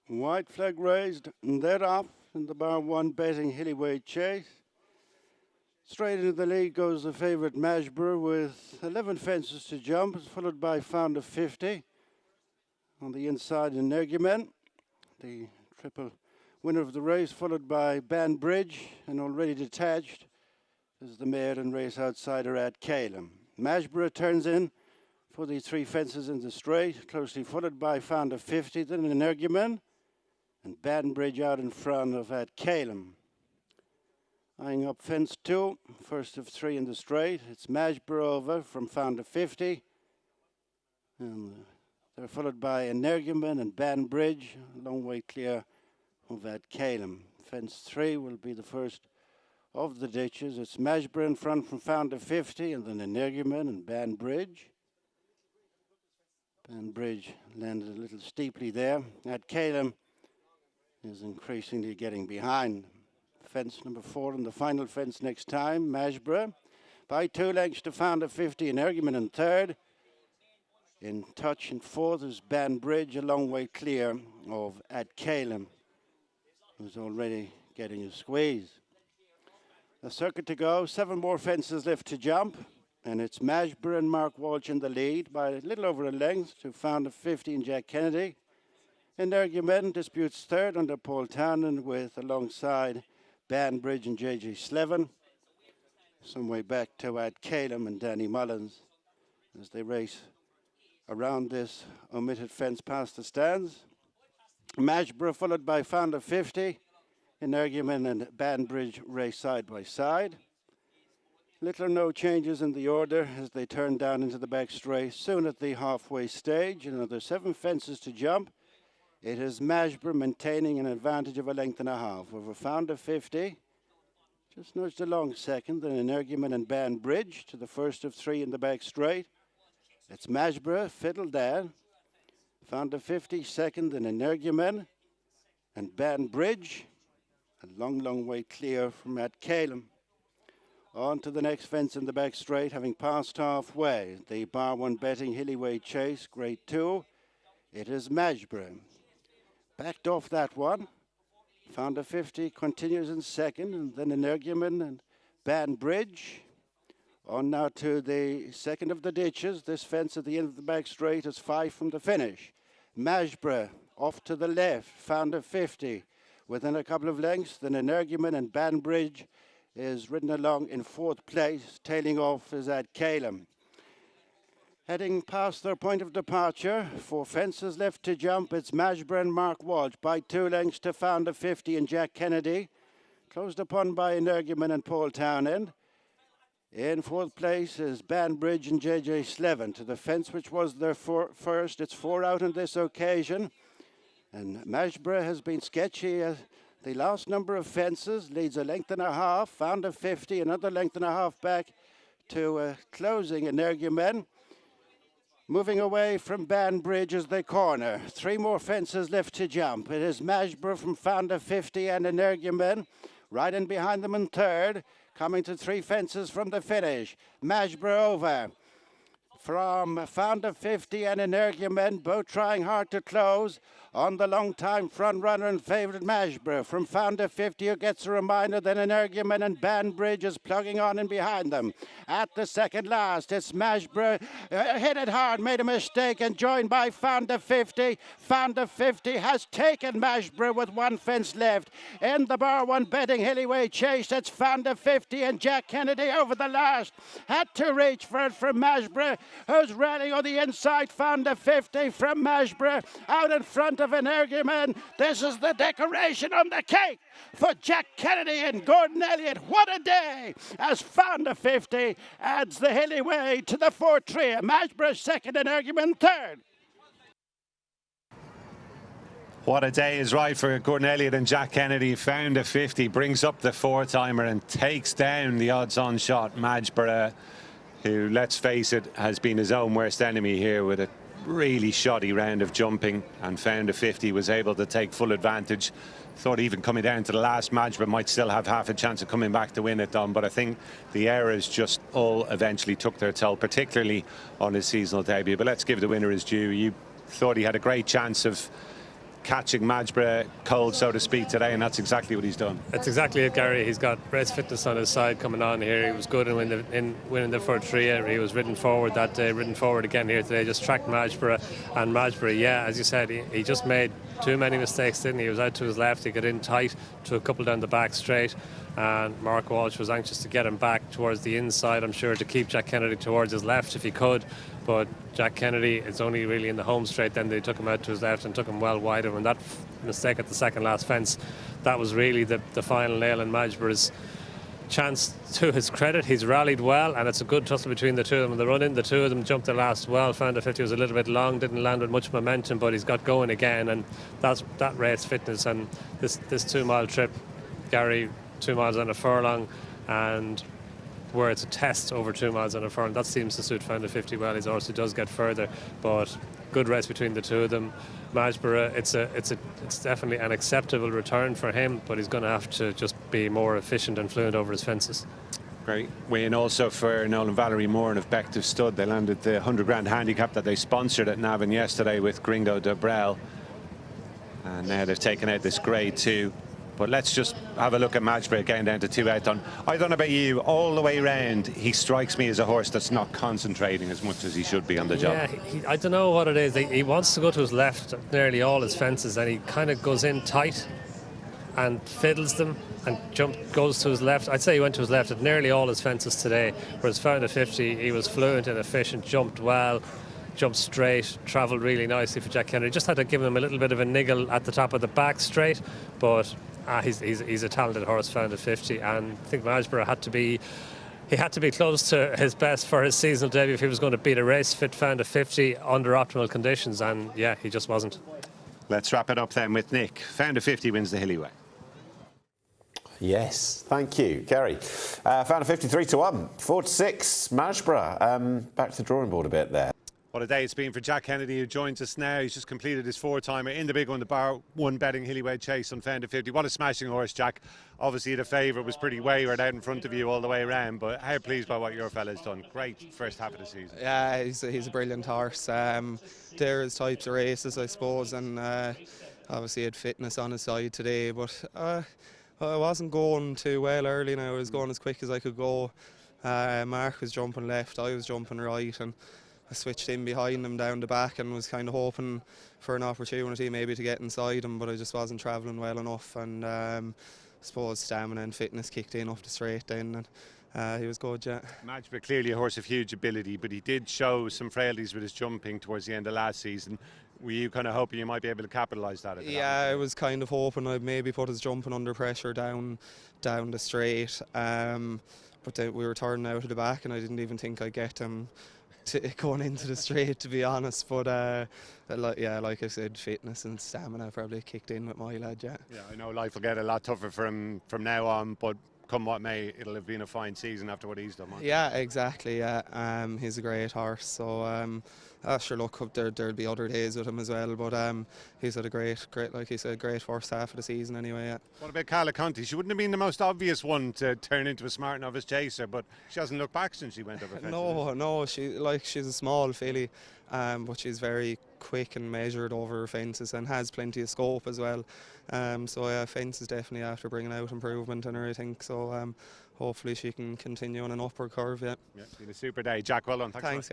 White flag raised, and they're off in the bar 1 Betting Hilly Way Chase. Straight into the lead goes the favourite Majborough with 11 fences to jump, followed by Founder 50. On the inside, Energumene, the triple winner of the race, followed by Banbridge, and already detached is the mare and race outsider at Calum. Majborough turns in for the 3 fences in the straight, closely followed by Founder 50, then Energumene, and Banbridge out in front of at Calum. Eyeing up fence 2, first of 3 in the straight. It's Majborough over from Founder 50. And they're followed by Energumene and Banbridge, a long way clear of at Calum. Fence 3 will be the first of the ditches. It's Majborough in front from Founder 50, and then Energumene and Banbridge. Banbridge landed a little steeply there. At Calum is increasingly getting behind. Fence number 4 and the final fence next time. Majborough by 2 lengths to Founder 50. Energumene in third. In touch in fourth is Banbridge, a long way clear of at Calum, who's already getting a squeeze. A circuit to go, 7 more fences left to jump, and it's Majborough and Mark Walsh in the lead by a little over a length to Founder 50 and Jack Kennedy. Energumene disputes third under Paul Townend with alongside Banbridge and JJ Slevin. Some way back to at Calum and Danny Mullins as they race around this omitted fence past the stands. Majborough followed by Founder 50. Energumene and Banbridge race side by side. Little or no changes in the order as they turn down into the back straight. Soon at the halfway stage, another 7 fences to jump. It is Majborough maintaining an advantage of a length and a half over Founder 50. Just nudged along second, then Energumene and Banbridge to the first of 3 in the back straight. It's Majborough, fiddled down. Founder 50 second, then Energumene and Banbridge. A long, long way clear from at Calum. On to the next fence in the back straight, having passed halfway. The bar 1 Betting Hilly Way Chase, grade 2. It is Majborough. Backed off that one. Founder 50 continues in second, and then Energumene and Banbridge. On now to the second of the ditches. This fence at the end of the back straight is 5 from the finish. Majborough off to the left. Founder 50 within a couple of lengths. Then Energumene and Banbridge is ridden along in 4th place. Tailing off is at Calum. Heading past their point of departure, 4 fences left to jump. It's Majborough and Mark Walsh by 2 lengths to Founder 50 and Jack Kennedy. Closed upon by Energumene and Paul Townend. In 4th place is Banbridge and JJ Slevin to the fence, which was their first. It's 4 out on this occasion. And Majborough has been sketchy. The last number of fences leads a length and a half. Founder 50, another length and a half back to closing Energumene. Moving away from Banbridge as they corner. 3 more fences left to jump. It is Majborough from Founder 50 and Energumene. Right in behind them in third. Coming to 3 fences from the finish. Majborough over. From Founder 50 and Energumene, both trying hard to close on the long-time front-runner and favourite Majborough. From Founder 50, who gets a reminder that Energumene and Banbridge is plugging on in behind them. At the second last, it's Majborough, hit it hard, made a mistake, and joined by Founder 50. Founder 50 has taken Majborough with 1 fence left. In the bar 1 Betting Hilly Way Chase, it's Founder 50 and Jack Kennedy over the last. Had to reach for it from Majborough, who's rallying on the inside. Founder 50 from Majborough out in front of Energumene. This is the decoration on the cake for Jack Kennedy and Gordon Elliott. What a day as Founder 50 adds the Hilly Way to the Fortria. Majborough second, Energumene third. What a day is right for Gordon Elliott and Jack Kennedy. Founder 50 brings up the 4-timer and takes down the odds-on shot Majborough, who, let's face it, has been his own worst enemy here with a really shoddy round of jumping, and Founder 50 was able to take full advantage. Thought even coming down to the last match, but might still have half a chance of coming back to win it, Don. But I think the errors just all eventually took their toll, particularly on his seasonal debut. But let's give the winner his due. You thought he had a great chance of catching Majborough cold, so to speak, today, and that's exactly what he's done. That's exactly it, Gary. He's got race fitness on his side coming on here. He was good in winning the Fortria. He was ridden forward that day, ridden forward again here today, just tracked Majborough. And Majborough, yeah, as you said, he just made too many mistakes, didn't he? He was out to his left, he got in tight to a couple down the back straight, and Mark Walsh was anxious to get him back towards the inside, I'm sure, to keep Jack Kennedy towards his left if he could. But Jack Kennedy, it's only really in the home straight then they took him out to his left and took him well wide of him. That mistake at the second last fence, that was really the final nail in Majborough's chance. To his credit, he's rallied well, and it's a good tussle between the two of them in the run-in. The two of them jumped the last well. Found the 50 was a little bit long, didn't land with much momentum, but he's got going again, and that race fitness. And this 2 mile trip, Gary, 2 miles on a furlong, and where it's a test over 2 miles on a furlong, that seems to suit Found 50 well. He also does get further, but good race between the two of them. Majborough, it's definitely an acceptable return for him, but he's going to have to just be more efficient and fluent over his fences. Great win also for Nolan Valerie Moore of Bective Stud. They landed the 100 grand handicap that they sponsored at Navan yesterday with Gringo Dobrel, and now they've taken out this grade 2. But let's just have a look at Majborough getting down to 2 out on. I don't know about you, all the way round, he strikes me as a horse that's not concentrating as much as he should be on the job. Yeah, I don't know what it is. He wants to go to his left at nearly all his fences, and he kind of goes in tight and fiddles them and goes to his left. I'd say he went to his left at nearly all his fences today, whereas Found 50, he was fluent and efficient, jumped well, jumped straight, travelled really nicely for Jack Kennedy. Just had to give him a little bit of a niggle at the top of the back straight, but he's a talented horse, Found 50, and I think Majborough had to be close to his best for his seasonal debut if he was going to beat a race fit Found 50 under optimal conditions, and yeah, he just wasn't. Let's wrap it up then with Nick. Found 50 wins the Hilly Way. Yes, thank you, Gary. Found 53 to 1, 4 to 6, Majborough. Back to the drawing board a bit there. What a day it's been for Jack Kennedy, who joins us now. He's just completed his 4-timer in the big one, the Bar 1 Betting Hilly Way Chase on Found 50. What a smashing horse, Jack. Obviously the favourite was pretty wayward out in front of you all the way around, but how pleased by what your fella's done. Great first half of the season. Yeah, he's a brilliant horse. There is types of races, I suppose, and obviously he had fitness on his side today, but I wasn't going too well early now. I was going as quick as I could go. Mark was jumping left, I was jumping right, and I switched in behind him down the back and was kind of hoping for an opportunity maybe to get inside him, but I just wasn't travelling well enough, and I suppose stamina and fitness kicked in off the straight then, and he was good, yeah. Majborough, clearly a horse of huge ability, but he did show some frailties with his jumping towards the end of last season. Were you kind of hoping you might be able to capitalise that? Yeah, I was kind of hoping I'd maybe put his jumping under pressure down the straight, but we were turning out of the back and I didn't even think I'd get him going into the straight, to be honest, but like I said, fitness and stamina probably kicked in with my lad. Yeah, I know life will get a lot tougher from now on, but come what may, it'll have been a fine season after what he's done. Yeah, exactly. Yeah, he's a great horse, so sure, look, there'll be other days with him as well, but he's had a great, like he said, great first half of the season anyway. Yeah. What about Carla Conti? She wouldn't have been the most obvious one to turn into a smart novice chaser, but she hasn't looked back since she went over fences. No, she's a small filly, but she's very quick and measured over her fences and has plenty of scope as well. So yeah, fences definitely after bringing out improvement in her, I think. So hopefully she can continue on an upward curve. Yeah. It's been a super day, Jack. Well done. Thanks.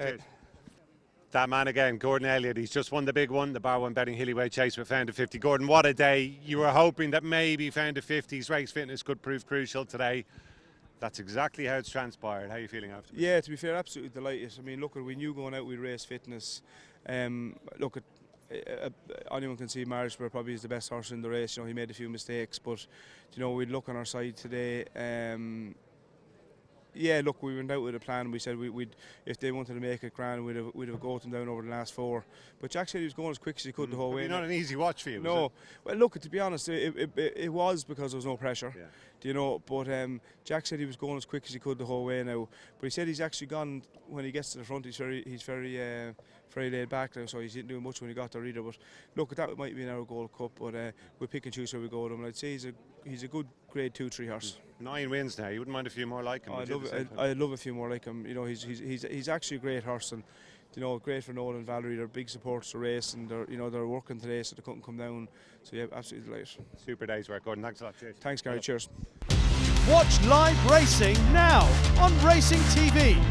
That man again, Gordon Elliott, he's just won the big one, the Bar 1 Betting Hilly Way Chase with Found 50. Gordon, what a day. You were hoping that maybe Found 50's race fitness could prove crucial today. That's exactly how it's transpired. How are you feeling after? Yeah, to be fair, absolutely delighted. I mean, look, we knew going out with race fitness. Look, anyone can see Majborough probably is the best horse in the race. You know, he made a few mistakes, but you know, we'd look on our side today. Yeah, look, we went out with a plan. We said we'd if they wanted to make it grand, we'd have got them down over the last 4. But Jack said he was going as quick as he could the whole way. Not an easy watch for you. No, well, look, to be honest, it was because there was no pressure. Yeah. Do you know? But Jack said he was going as quick as he could the whole way now. But he said he's actually gone when he gets to the front. He's very laid back now, so he didn't do much when he got there either. But look, that might be in our Gold Cup, but we pick and choose where we go with him. And I'd say he's a good grade 2-3 horse. 9 wins now. You wouldn't mind a few more like him? I'd love a few more like him. You know, he's actually a great horse, and you know, great for Nolan and Valerie. They're big supporters to race, and they're, you know, they're working today, so they couldn't come down. So yeah, absolutely delighted. Super day's work, Gordon. Thanks a lot. Cheers. Thanks, Gary. Cheers. Watch live racing now on racingtv.com.